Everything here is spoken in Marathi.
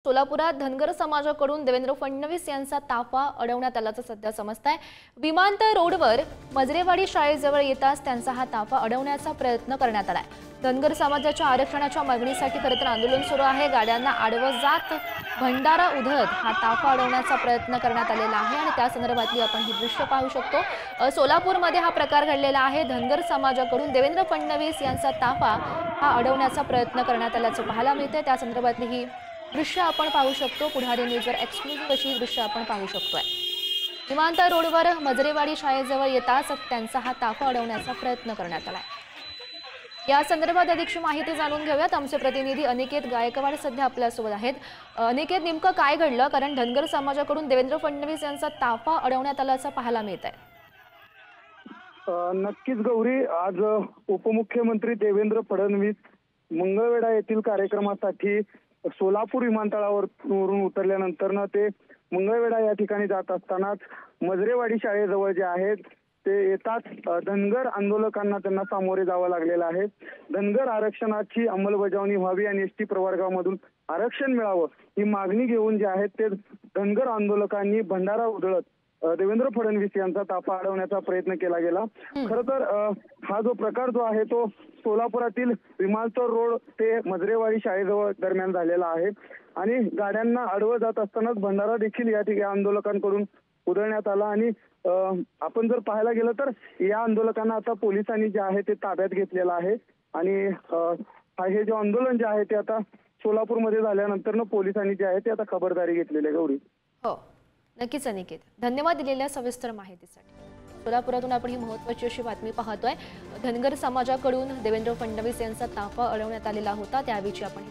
सोलापुरात धनगर समाजाकडून देवेंद्र फडणवीस यांचा ताफा अडवण्यात आल्याचं सध्या समजतंय। विमानतळ रोडवर मजरेवाडी शाळेजवळ येताच त्यांचा हा ताफा अडवण्याचा प्रयत्न करण्यात आलाय। धनगर समाजाच्या आरक्षणाच्या मागणीसाठी खरं तर आंदोलन सुरू आहे। गाड्यांना आडवं जात भंडारा उधळत हा ताफा अडवण्याचा प्रयत्न करण्यात आलेला आहे आणि त्या संदर्भातली आपण ही दृश्य पाहू शकतो। सोलापूरमध्ये हा प्रकार घडलेला आहे। धनगर समाजाकडून देवेंद्र फडणवीस यांचा ताफा हा अडवण्याचा प्रयत्न करण्यात आल्याचं पाहायला मिळतंय। त्या संदर्भातली ही दृश्य आपण पाहू शकतो। पुढारी न्यूजवर एक्सक्लुझिव्ह अशी दृश्य आपण पाहू शकतोय। विमानतळ रोडवर मजरेवाडी शाळेजवळ येताच त्यांचा हा ताफा अडवण्याचा प्रयत्न करण्यात आलाय। या संदर्भात अधिकची माहिती जाणून घेऊयात। आमचे प्रतिनिधी अनिकेत गायकवाड सध्या आपल्यासोबत आहेत। अनिकेत, नेमकं काय घडलं? कारण धनगर समाजाकडून देवेंद्र फडणवीस यांचा ताफा अडवण्यात आल्याचं पाहायला मिळतंय। नक्कीच गौरी, आज उपमुख्यमंत्री देवेंद्र फडणवीस मंगळवेढा येथील कार्यक्रमासाठी सोलापूर विमानतळावरून उतरल्यानंतर ते मंगळवेढा या ठिकाणी जात असतानाच मजरेवाडी शाळेजवळ जे आहेत ते येतात धनगर आंदोलकांना त्यांना सामोरे जावं लागलेलं आहे। धनगर आरक्षणाची अंमलबजावणी व्हावी आणि एसटी प्रवर्गामधून आरक्षण मिळावं ही मागणी घेऊन जे आहेत ते धनगर आंदोलकांनी भंडारा उधळत देवेंद्र फडणवीस यांचा ताफा अडवण्याचा प्रयत्न केला गेला। खरं तर हा जो प्रकार जो आहे तो सोलापुरातील विमानतळ रोड ते मजरेवाडी शाळेजवळ दरम्यान झालेला आहे आणि गाड्यांना अडवं जात असतानाच भंडारा देखील या ठिकाणी आंदोलकांकडून उधळण्यात आला आणि आपण जर पाहायला गेलं तर या आंदोलकांना आता पोलिसांनी जे आहे ते ताब्यात घेतलेलं आहे आणि हे जे आंदोलन जे आहे ते आता सोलापूरमध्ये झाल्यानंतर पोलिसांनी जे आहे ते आता खबरदारी घेतलेली आहे। गौरी, हो, नक्कीच अनिकेत, धन्यवाद दिलेल्या सविस्तर माहितीसाठी। सोलापुरातून आपण ही महत्त्वाची अशी बातमी पाहतोय। धनगर समाजाकडून देवेंद्र फडणवीस यांचा ताफा अडवण्यात आलेला होता, त्याविषयी आपण